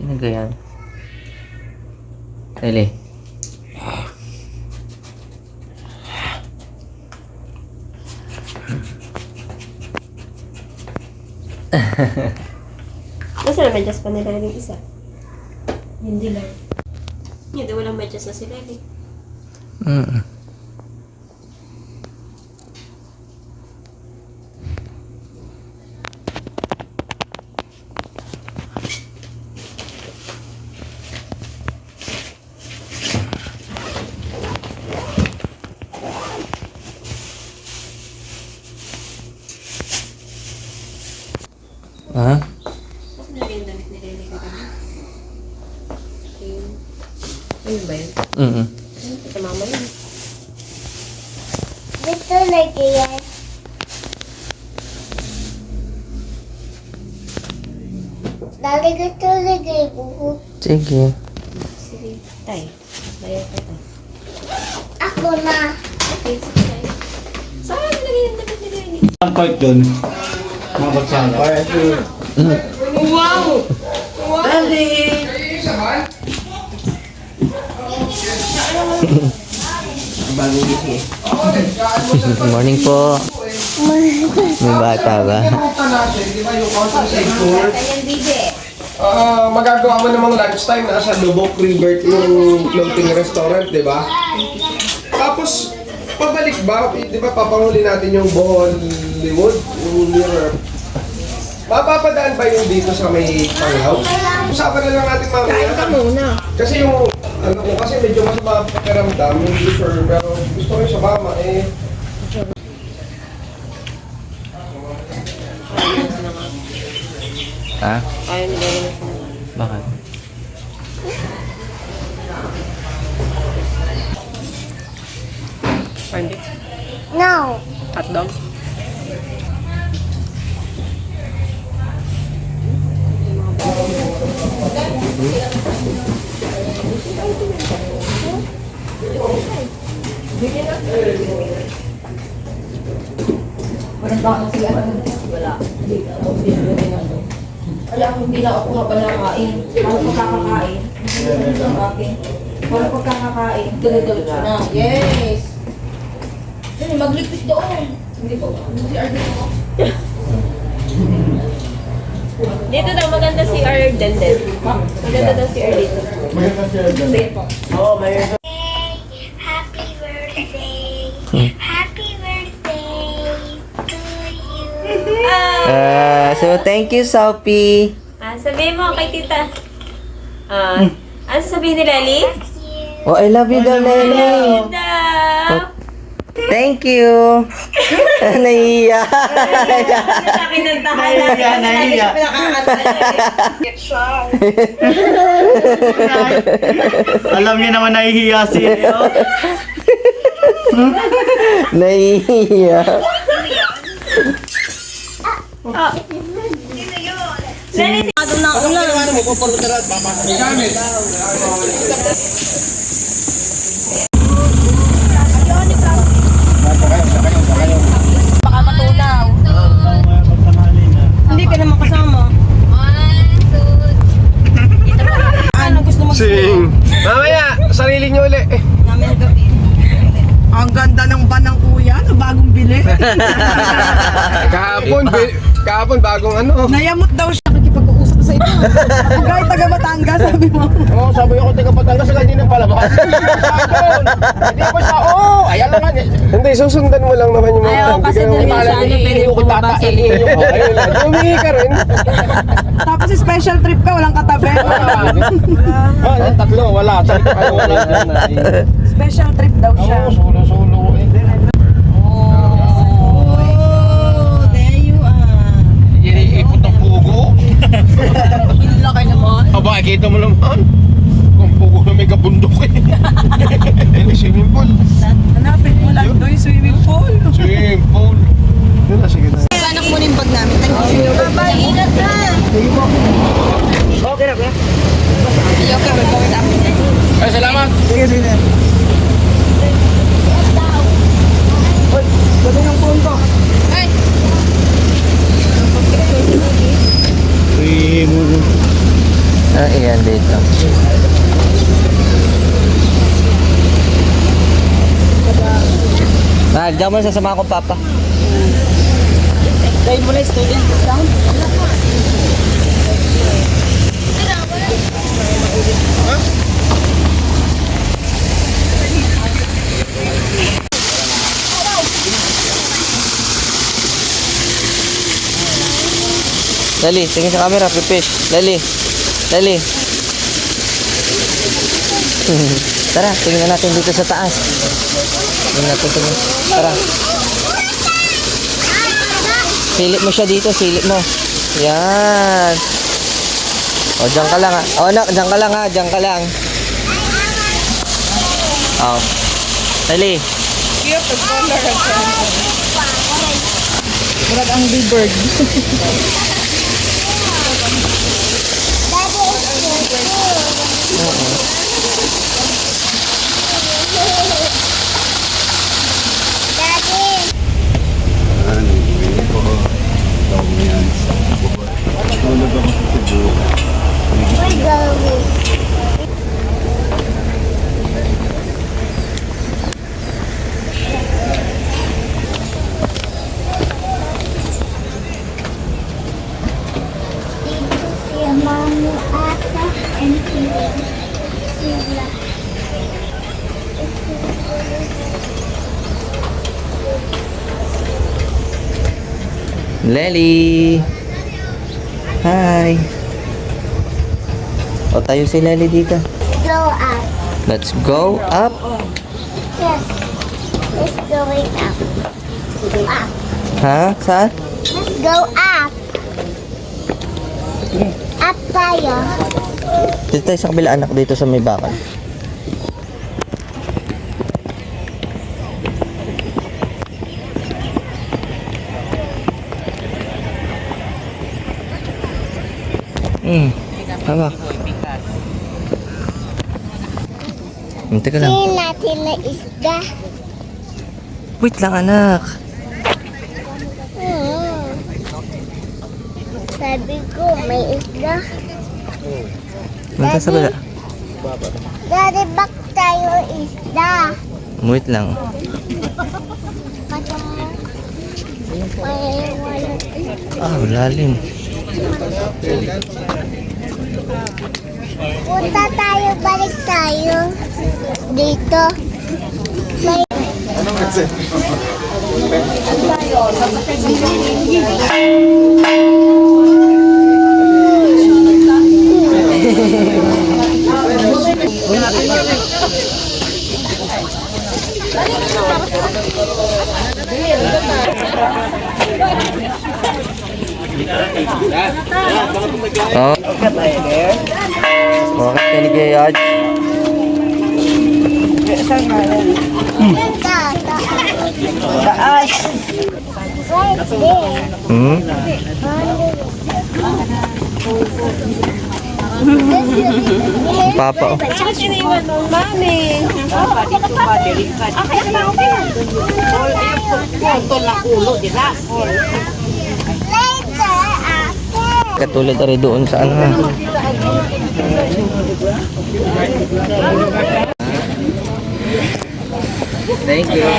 Sino ganyan? Dali. Nasa na medyas pa nila yung isa? Hindi lang. Hindi, walang medyas na sila eh. Ha? Saan nilagay yung damit nila yung kami? Ayun ba yun? Ito mama yun. Dito lagi yan. Dali dito lagi buhok. Sige. Sige, tay. Bayad ka tay. Ako na. Okay, sige tay. Saan nilagay yung damit nila yung Ang part doon, mga bagsana. Wow! Wow! Dali! Good morning po. May bata ba? Magagawa mo namang lunchtime nasa Lubok River yung floating restaurant, di ba? Tapos, pabalik ba? Di ba papahuli natin yung Bollywood? Yung mirror. Mapapadaan ba yung dito sa may Pangaw? Usapan na lang natin mamaya. Kain ka muna. Kasi yung, ano ko, kasi medyo mas mapakiramdam yung liver, pero gusto ko yung sa mama eh. Ha? Ayaw nila yung sila. Bakit? Hindi. No. Hotdog. Wala akong hindi na ako kapalakain. Paano pagkakakain? Paano pagkakakain? Dala-dala na. Yes! Dali, magligpit doon. Hindi po. Si RD ko. Dito daw maganda si Arden din. Maganda daw si Arden dito. Sige po. Happy birthday. Happy birthday to you. So, thank you, Sophie. Sabihin mo kay tita. Ano sasabihin ni Lely? Oh, I love you daw, Lenny. Tita! Thank you. Naiiya. Kinantahan natin. Nahiya. Alam niyo naman nahihiya si Leo. Naiiya. Lely, Baka matunaw. Hindi ka naman kasama. Ano gusto mo? Sing! Mamaya, sarili niyo ulit. Namin gabi. Ang ganda ng banang kuya na bagong bili. Kahapon bagong ano. Nayamot daw siya. Nakikipag-uusap sa ito. Ako guys, taga Batangas, sabi mo. Oo, sabi ako taga Batangas sa hindi ng palabas. Hindi ako sa ayan lang. Hindi, susundan mo lang naman yung mga Ayaw, kasi doon yung sa ano, pwede mo bumabasa. Ayun lang, humingi ka rin. Tapos special trip ka, walang katabi. Yung tatlo, wala. Sabi ko kayo wala dyan. Special trip daw siya. Solo eh. Oh, there you are. Ipot ang pugo. Ang laki naman. Aba, kita mo naman. Kung pugo na may kabundok eh. Yung swimming pool. Hanapin mo lang doon yung swimming pool. Swimming pool. Yun na, sige na. Anak mo yung bag namin. Thank you. Bye-bye. Ingat ka. Okay na, kuya. Okay, we're going up. Ay, salamat. Sige, sige. Uy, ganda yung phone ko. Ay! Ayan dito. Diyan mo na sasama ko, Papa. Dahil mo na student discount. Dali, tingin sa camera, pipish. Dali. Dali. Tara, tingnan natin dito sa taas. Tingnan natin tingnan. Tara. Silip mo siya dito, silip mo. Yan. O, dyan ka lang ha. O, anak, dyan ka lang ha. Dyan ka lang. O. Dali. Murag ang bird. Daddy. We're going. Dito si Mami Ata and sila. Lely. Hi. O, tayo si Lely dito. Go up. Let's go up. Yes. Let's going up. Up. Ha? Saan? Let's go up. Up tayo. Dito tayo sa kabila, anak, dito sa may bakal. Hawak. Teka lang. Tingnan natin na isda. Wait lang, anak. Sabi ko, may isda. Punta sa kabila. Daddy, back tayo isda. Wait lang. Ah, lalim. Punta tayo, balik tayo. Dito. May... Oh. Bakit ka nagayad? Taas. Right there. Hmm? Papa, oh. Saan iniwan mo, Mami? Later, after. Katulad na rin doon sa ano ha. Thank you.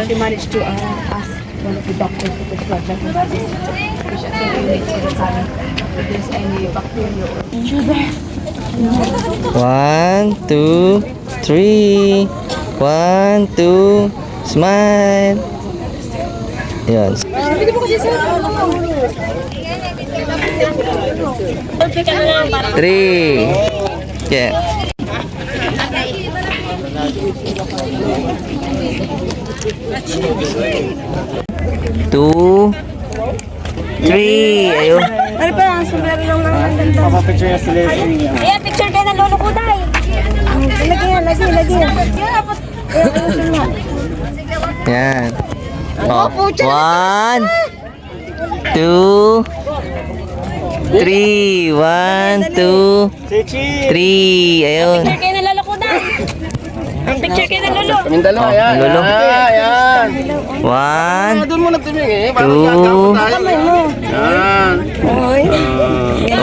She managed to ask one of the doctors to prescribe them for this. Which I think we need to examine if there's any bacteria or sugar. 1, 2, 3. 1, 2. Smile. Yan. Perfect ka na lang para 3. Yeah. 2, 3. Ayun. ano pa lang, sombrero lang ng ganda. Papapicture niya sila yung Ayan, picture kayo ng lolo ko, Day. Lagi yan. Yan. Oh. 1, 2, 3. 1, 2, 3. Ayun. Picture kayo ng lolo ko, Day. Ang picture kayo ng lolo. Kaming dalawa, Oh, yan. lolo. Yan. One, Doon mo na tumingin. Parang two. gagawin tayo. Yan.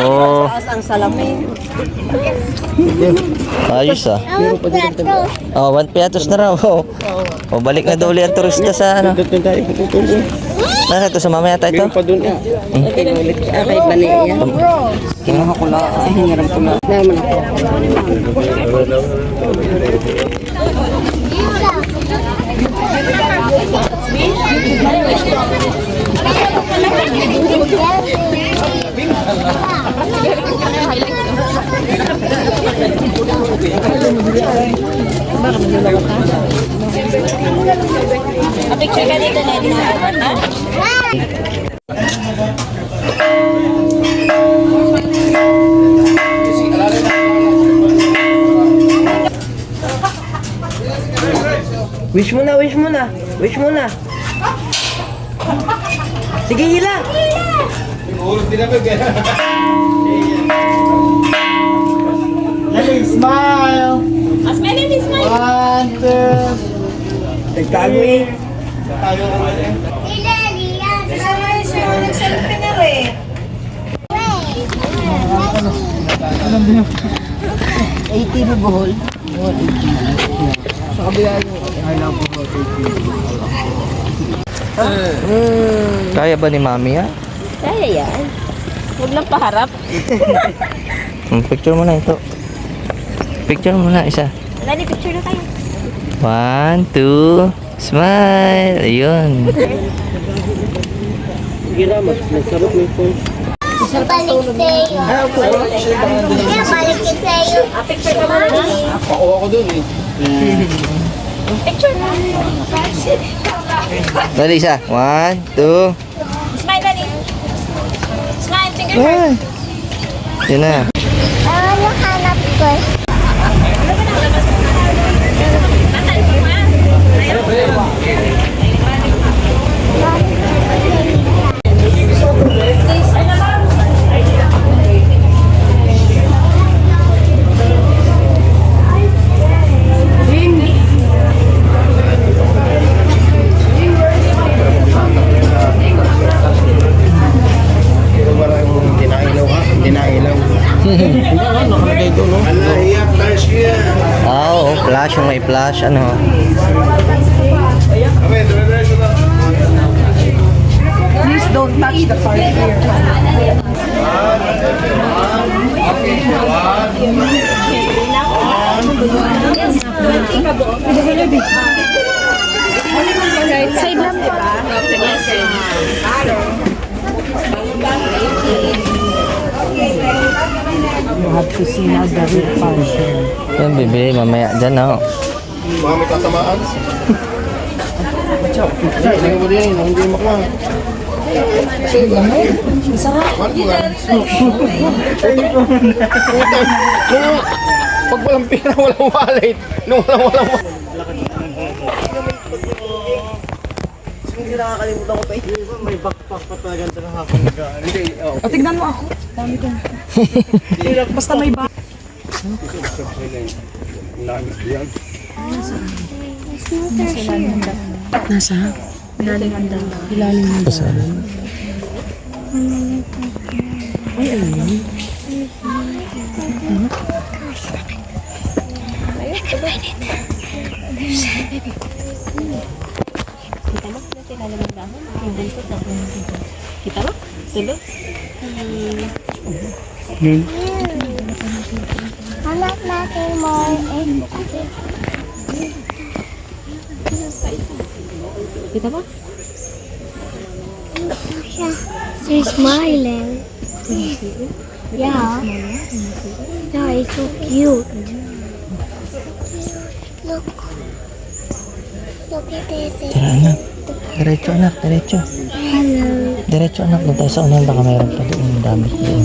Oh. Ang salamin. Ayos ah. Ang plato. Oh, one piatos na raw. Oh. Oh, balik na daw ulit ang turista sa ano. Nasa ito sa mamaya tayo ito? Pa doon eh. Kahit ba na iya? Kinuha ko lang. Hingarap ko lang. Naman ako. Ang picture ka dito na sa ha? Wish mo na, wish mo na. Wish mo na. Sige, hila. Smile! As many as my One, two. Nagtago eh. Sila, Lian. nagselfie na rin. Kaya ba ni Mami ah? Kaya yan. Huwag lang paharap. Picture mo na ito. Picture mo na isa. Wala ni picture na tayo. One, two, smile. Ayun. Balik sa'yo. Kaya balik sa'yo. Picture ka muna. Pakuha ko doon eh. Picture na. Dali isa. One, two. Smile, Dani. Smile, finger heart. Yun na. Ano hanap ko? Pero parang dinailaw ha? Dinailaw. Nakalagay doon, no? Iyak tayo siya. Ah, oo. Flash. Yung may flash. Ano? Kami, dire-diretso na. Please don't touch the part here. Side lang, di ba? You have to see now the real function. Yan, bibili mamaya dyan, oh. Baka may tatamaan. Tingnan mo din, hindi makuha. Pag walang pera, walang wallet. Nung walang wallet. May backpack pa talaga na hapon nag-ano. O, tignan mo ako. Dami ko. Basta may ba. Nasa? Ilalim ng dala. Ilalim ng dala. Ay, ayun. Kita mo? Nasa ilalim ng dahon. Yung buntot na. Kita mo? Tulo? Hanap natin more Kita mo? She's smiling. Yeah. Yeah, it's so cute. Look. Look at this. Tara, anak. Diretso, anak. Diretso. Hello. Diretso, anak. Doon tayo sa unahan. Baka mayroon pa doon. Ang dami doon.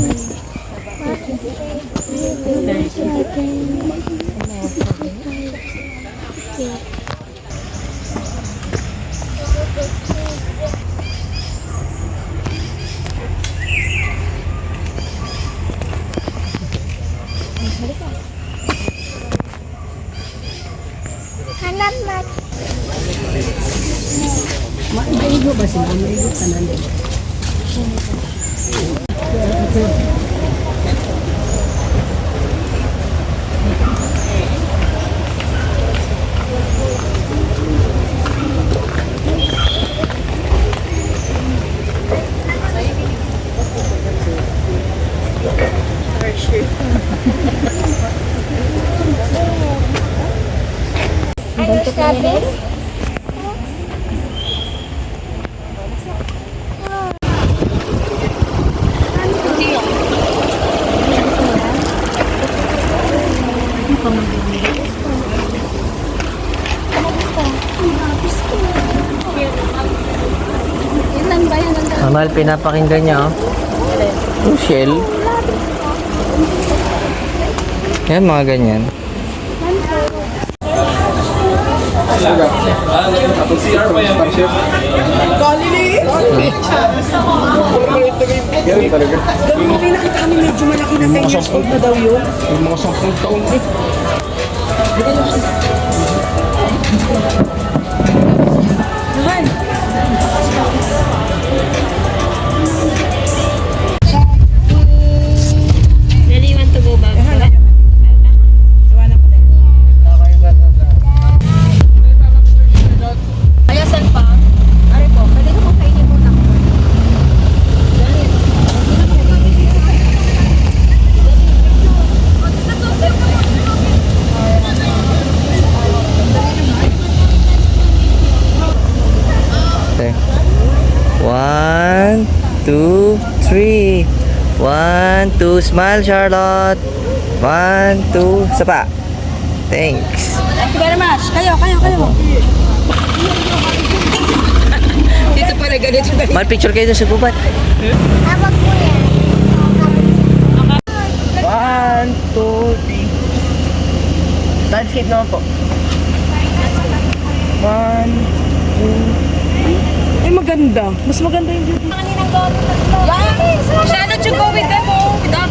Mahal, pinapakinggan niya, oh. Oh, shell. Yan, mga ganyan. Ganun talaga. May nakita kami medyo malaki na 10 years old na daw yun. Yung mga 10 taon eh. Daddy, you want to go back? Ayasan pa. Are po, pwede ko kainin muna ko. Okay. 1, 2, 3. 1, 2, smile, Charlotte. 1, 2, isa pa. Thanks. Thank you very much. Kayo. Dito pala ganito. Mal, picture kayo dun sa gubat. Abang po yan. 1, 2, 3. Landscape naman po. 1, 2. Ay, maganda. Mas maganda yung beauty. Charlotte, you go with them, oh. Without